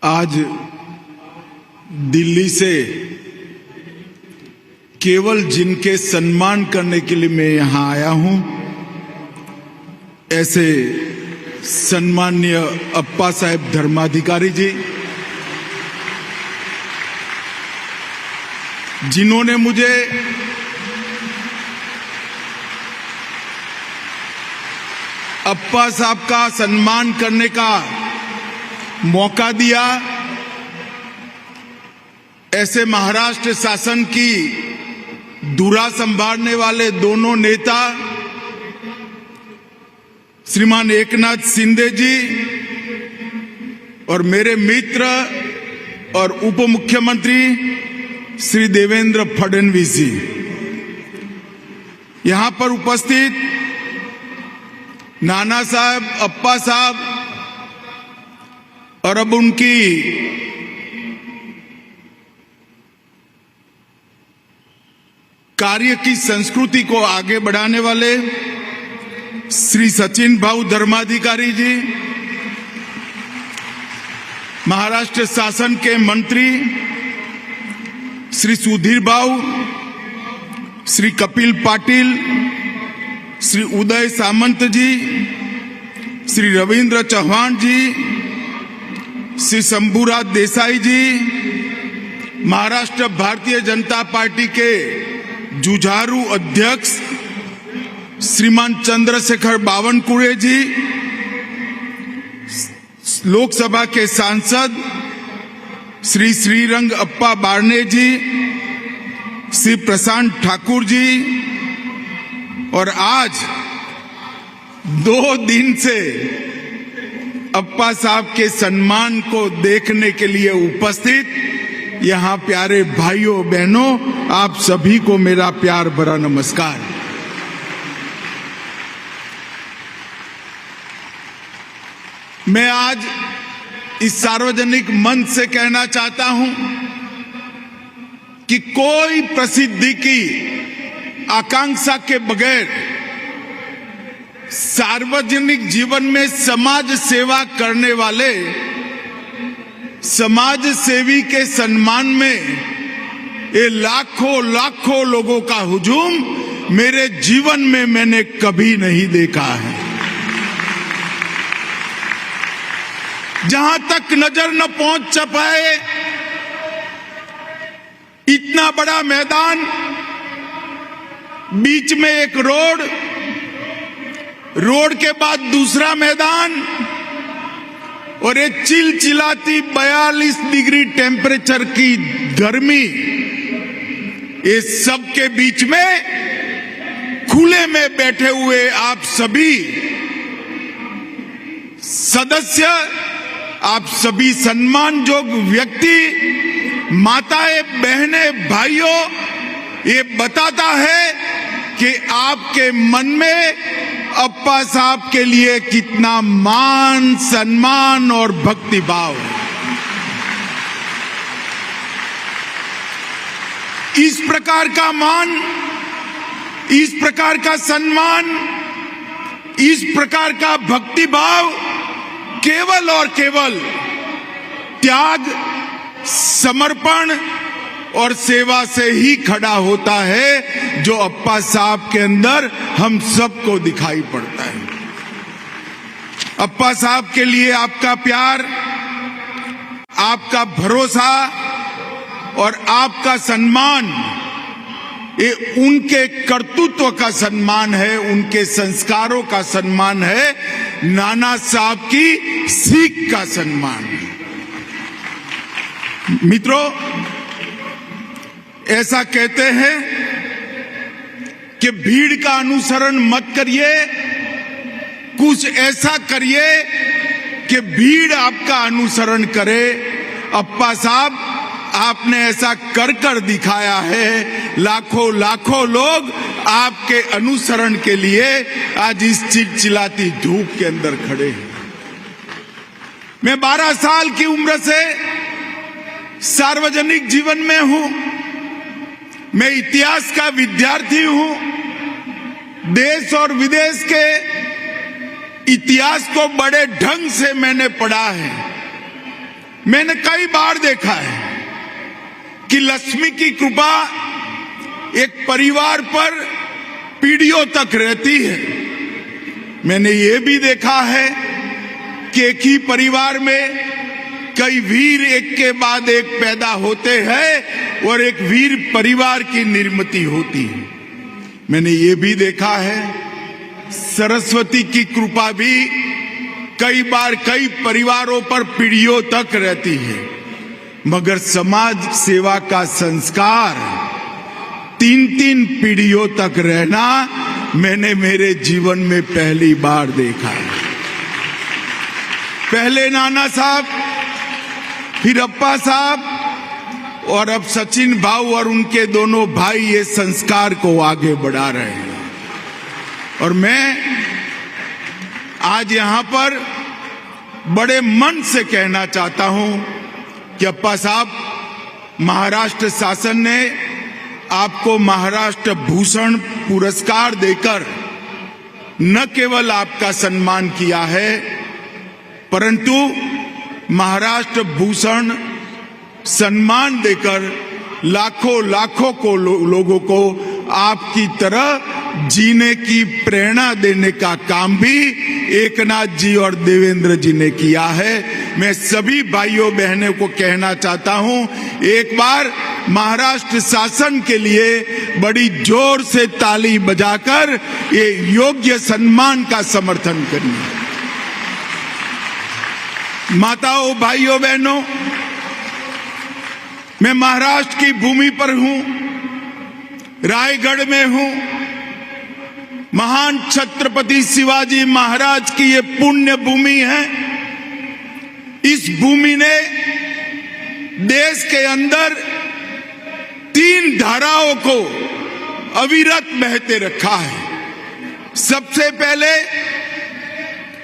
आज दिल्ली से केवल जिनके सम्मान करने के लिए मैं यहां आया हूं, ऐसे सम्माननीय अप्पा साहेब धर्माधिकारी जी, जिन्होंने मुझे अप्पा साहब का सम्मान करने का मौका दिया। ऐसे महाराष्ट्र शासन की धुरा संभालने वाले दोनों नेता श्रीमान एकनाथ शिंदे जी और मेरे मित्र और उप मुख्यमंत्री श्री देवेंद्र फडणवीस जी, यहां पर उपस्थित नाना साहब, अप्पा साहब और अब उनकी कार्य की संस्कृति को आगे बढ़ाने वाले श्री सचिन भाऊ धर्माधिकारी जी, महाराष्ट्र शासन के मंत्री श्री सुधीर भाऊ, श्री कपिल पाटिल, श्री उदय सामंत जी, श्री रविंद्र चौहान जी, श्री शंभूराज देसाई जी, महाराष्ट्र भारतीय जनता पार्टी के जुझारू अध्यक्ष श्रीमान चंद्रशेखर बावनकुळे जी, लोकसभा के सांसद श्री श्रीरंग अप्पा बारने जी, श्री प्रशांत ठाकुर जी, और आज 2 दिन से अप्पा साहब के सम्मान को देखने के लिए उपस्थित यहां प्यारे भाइयों बहनों, आप सभी को मेरा प्यार भरा नमस्कार। मैं आज इस सार्वजनिक मंच से कहना चाहता हूं कि कोई प्रसिद्धि की आकांक्षा के बगैर सार्वजनिक जीवन में समाज सेवा करने वाले समाज सेवी के सम्मान में ये लाखों लोगों का हुजूम मेरे जीवन में मैंने कभी नहीं देखा है। जहां तक नजर न पहुंच पाए, इतना बड़ा मैदान, बीच में एक रोड के बाद दूसरा मैदान, और ये चिलचिलाती 42 डिग्री टेम्परेचर की गर्मी, ये सब के बीच में खुले में बैठे हुए आप सभी सदस्य, आप सभी सम्मानजोग व्यक्ति, माताएं, बहनें, भाइयों, ये बताता है कि आपके मन में अप्पा साहब के लिए कितना मान, सम्मान और भक्ति भाव है। इस प्रकार का मान, इस प्रकार का सम्मान, इस प्रकार का भक्ति भाव केवल और केवल त्याग, समर्पण और सेवा से ही खड़ा होता है, जो अप्पा साहब के अंदर हम सबको दिखाई पड़ता है। अप्पा साहब के लिए आपका प्यार, आपका भरोसा और आपका सम्मान, ये उनके कर्तृत्व का सम्मान है, उनके संस्कारों का सम्मान है, नाना साहब की सीख का सम्मान है। मित्रों, ऐसा कहते हैं कि भीड़ का अनुसरण मत करिए, कुछ ऐसा करिए कि भीड़ आपका अनुसरण करे। अप्पा साहब, आपने ऐसा कर दिखाया है। लाखों लोग आपके अनुसरण के लिए आज इस चिलचिलाती धूप के अंदर खड़े हैं। मैं 12 साल की उम्र से सार्वजनिक जीवन में हूं। मैं इतिहास का विद्यार्थी हूं। देश और विदेश के इतिहास को बड़े ढंग से मैंने पढ़ा है। मैंने कई बार देखा है कि लक्ष्मी की कृपा एक परिवार पर पीढ़ियों तक रहती है। मैंने ये भी देखा है कि एक ही परिवार में कई वीर एक के बाद एक पैदा होते हैं और एक वीर परिवार की निर्मिति होती है। मैंने ये भी देखा है सरस्वती की कृपा भी कई बार कई परिवारों पर पीढ़ियों तक रहती है, मगर समाज सेवा का संस्कार 3-3 पीढ़ियों तक रहना मैंने मेरे जीवन में पहली बार देखा है। पहले नाना साहब, फिर अप्पा साहब और अब सचिन भाऊ और उनके दोनों भाई ये संस्कार को आगे बढ़ा रहे हैं। और मैं आज यहां पर बड़े मन से कहना चाहता हूं कि अप्पा साहब, महाराष्ट्र शासन ने आपको महाराष्ट्र भूषण पुरस्कार देकर न केवल आपका सम्मान किया है, परंतु महाराष्ट्र भूषण सम्मान देकर लाखों लोगों को आपकी तरह जीने की प्रेरणा देने का काम भी एकनाथ जी और देवेंद्र जी ने किया है। मैं सभी भाइयों बहनों को कहना चाहता हूं, एक बार महाराष्ट्र शासन के लिए बड़ी जोर से ताली बजाकर ये योग्य सम्मान का समर्थन करिए। माताओं, भाइयों, बहनों, मैं महाराष्ट्र की भूमि पर हूं, रायगढ़ में हूं। महान छत्रपति शिवाजी महाराज की ये पुण्य भूमि है। इस भूमि ने देश के अंदर 3 धाराओं को अविरत बहते रखा है। सबसे पहले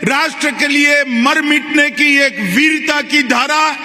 राष्ट्र के लिए मर मिटने की एक वीरता की धारा,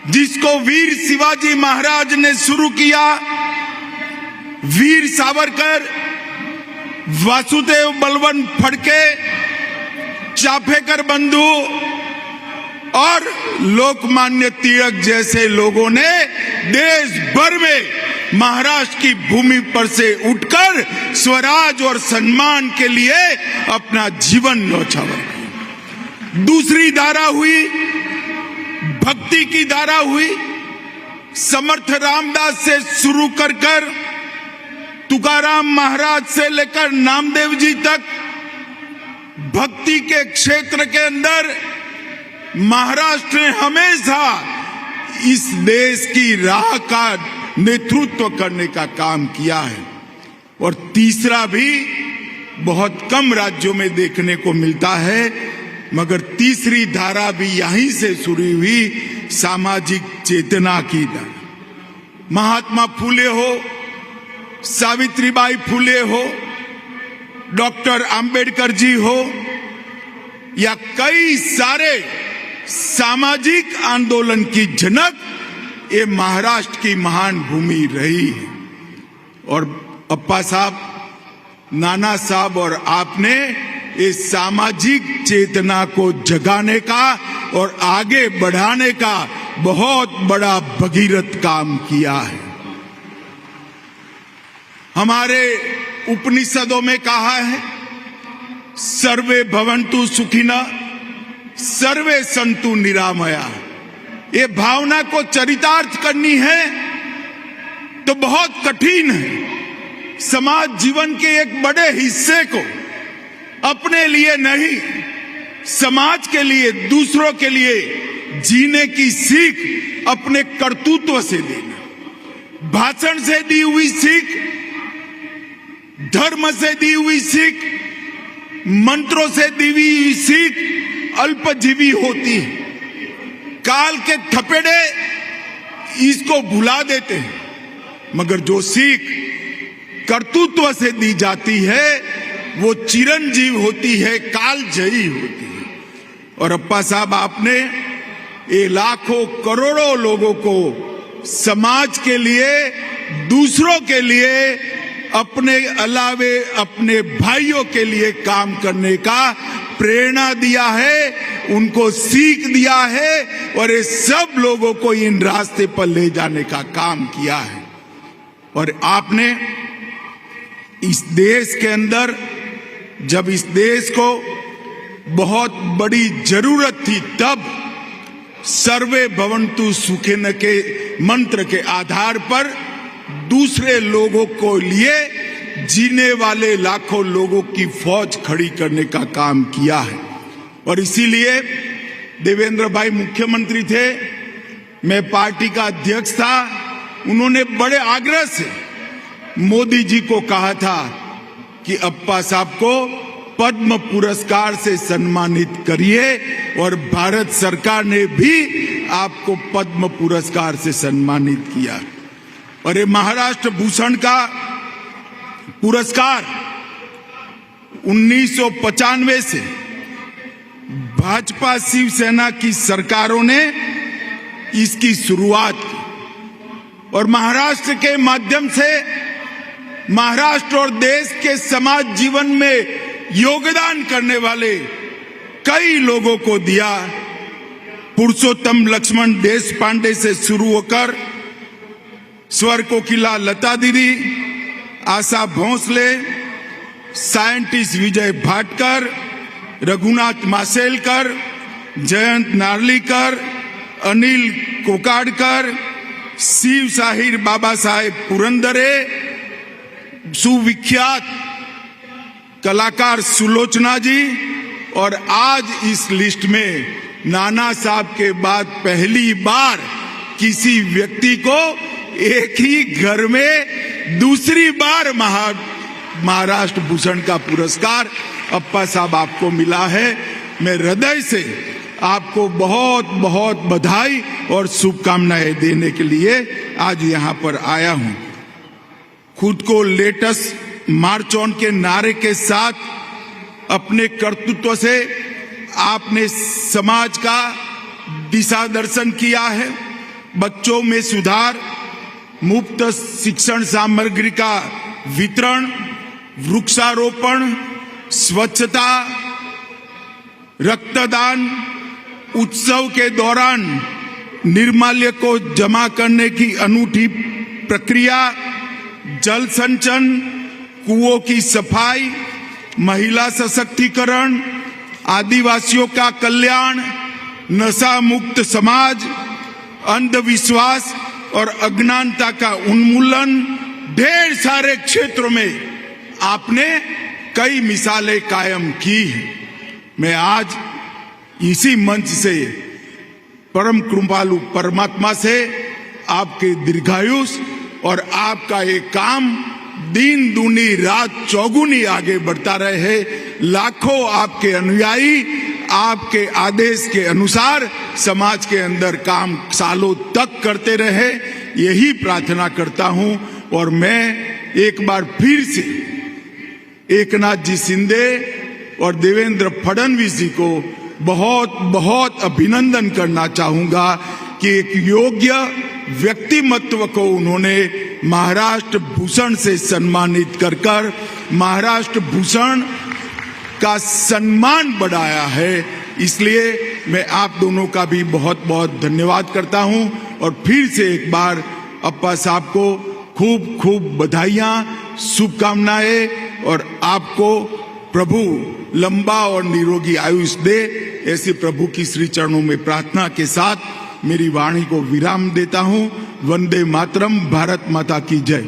जिसको वीर शिवाजी महाराज ने शुरू किया। वीर सावरकर, वासुदेव बलवंत फड़के, चाफेकर बंधु और लोकमान्य तिलक जैसे लोगों ने देश भर में महाराष्ट्र की भूमि पर से उठकर स्वराज और सम्मान के लिए अपना जीवन न्यौछावर किया। दूसरी धारा हुई भक्ति की धारा हुई। समर्थ रामदास से शुरू कर तुकाराम महाराज से लेकर नामदेव जी तक भक्ति के क्षेत्र के अंदर महाराष्ट्र ने हमेशा इस देश की राह का नेतृत्व करने का काम किया है। और तीसरा भी बहुत कम राज्यों में देखने को मिलता है, मगर तीसरी धारा भी यहीं से शुरू हुई, सामाजिक चेतना की धारा। महात्मा फूले हो, सावित्रीबाई फूले हो, डॉक्टर अंबेडकर जी हो, या कई सारे सामाजिक आंदोलन की जनक ये महाराष्ट्र की महान भूमि रही है। और अप्पा साहब, नाना साहब और आपने इस सामाजिक चेतना को जगाने का और आगे बढ़ाने का बहुत बड़ा भगीरथ काम किया है। हमारे उपनिषदों में कहा है, सर्वे भवन्तु सुखिनः सर्वे सन्तु निरामया। ये भावना को चरितार्थ करनी है तो बहुत कठिन है। समाज जीवन के एक बड़े हिस्से को अपने लिए नहीं, समाज के लिए, दूसरों के लिए जीने की सीख अपने कर्तृत्व से देना। भाषण से दी हुई सीख, धर्म से दी हुई सीख, मंत्रों से दी हुई सीख अल्पजीवी होती है। काल के थपेड़े इसको भुला देते हैं, मगर जो सीख कर्तृत्व से दी जाती है वो चिरंजीव होती है, कालजयी होती है। और अप्पा साहब, आपने ये लाखों करोड़ों लोगों को समाज के लिए, दूसरों के लिए, अपने अलावे अपने भाइयों के लिए काम करने का प्रेरणा दिया है, उनको सीख दिया है और ये सब लोगों को इन रास्ते पर ले जाने का काम किया है। और आपने इस देश के अंदर, जब इस देश को बहुत बड़ी जरूरत थी, तब सर्वे भवन्तु सुखिनः के मंत्र के आधार पर दूसरे लोगों को लिए जीने वाले लाखों लोगों की फौज खड़ी करने का काम किया है। और इसीलिए देवेंद्र भाई मुख्यमंत्री थे, मैं पार्टी का अध्यक्ष था, उन्होंने बड़े आग्रह से मोदी जी को कहा था कि अप्पा साहब को पद्म पुरस्कार से सम्मानित करिए, और भारत सरकार ने भी आपको पद्म पुरस्कार से सम्मानित किया। और ये महाराष्ट्र भूषण का पुरस्कार 1995 से भाजपा शिवसेना की सरकारों ने इसकी शुरुआत की, और महाराष्ट्र के माध्यम से महाराष्ट्र और देश के समाज जीवन में योगदान करने वाले कई लोगों को दिया। पुरुषोत्तम लक्ष्मण देशपांडे से शुरू होकर स्वर कोकिला लता दीदी, आशा भोसले, साइंटिस्ट विजय भाटकर, रघुनाथ माशेलकर, जयंत नार्लिकर, अनिल कोकाड़कर, शिव साहिर बाबा साहेब पुरंदरे, सुविख्यात कलाकार सुलोचना जी, और आज इस लिस्ट में नाना साहब के बाद पहली बार किसी व्यक्ति को एक ही घर में दूसरी बार महाराष्ट्र भूषण का पुरस्कार अप्पा साहब आपको मिला है। मैं हृदय से आपको बहुत बहुत बधाई और शुभकामनाएं देने के लिए आज यहाँ पर आया हूँ। खुद को लेटेस्ट मार्च ऑन के नारे के साथ अपने कर्तृत्व से आपने समाज का दिशा दर्शन किया है। बच्चों में सुधार, मुफ्त शिक्षण सामग्री का वितरण, वृक्षारोपण, स्वच्छता, रक्तदान, उत्सव के दौरान निर्माल्य को जमा करने की अनूठी प्रक्रिया, जल संचयन, कुओं की सफाई, महिला सशक्तिकरण, आदिवासियों का कल्याण, नशा मुक्त समाज, अंधविश्वास और अज्ञानता का उन्मूलन, ढेर सारे क्षेत्रों में आपने कई मिसालें कायम की हैं। मैं आज इसी मंच से परम कृपालु परमात्मा से आपके दीर्घायुष और आपका ये काम दिन दूनी रात चौगुनी आगे बढ़ता रहे। लाखों आपके अनुयायी आपके आदेश के अनुसार समाज के अंदर काम सालों तक करते रहे, यही प्रार्थना करता हूं। और मैं एक बार फिर से एकनाथ जी शिंदे और देवेंद्र फडणवीस जी को बहुत बहुत अभिनंदन करना चाहूंगा कि एक योग्य व्यक्तिमत्व को उन्होंने महाराष्ट्र भूषण से सम्मानित कर महाराष्ट्र भूषण का सम्मान बढ़ाया है। इसलिए मैं आप दोनों का भी बहुत बहुत धन्यवाद करता हूं और फिर से एक बार अप्पा साहब को खूब खूब बधाइयां, शुभकामनाएं और आपको प्रभु लंबा और निरोगी आयुष दे, ऐसे प्रभु की श्री चरणों में प्रार्थना के साथ मेरी वाणी को विराम देता हूं। वंदे मातरम। भारत माता की जय।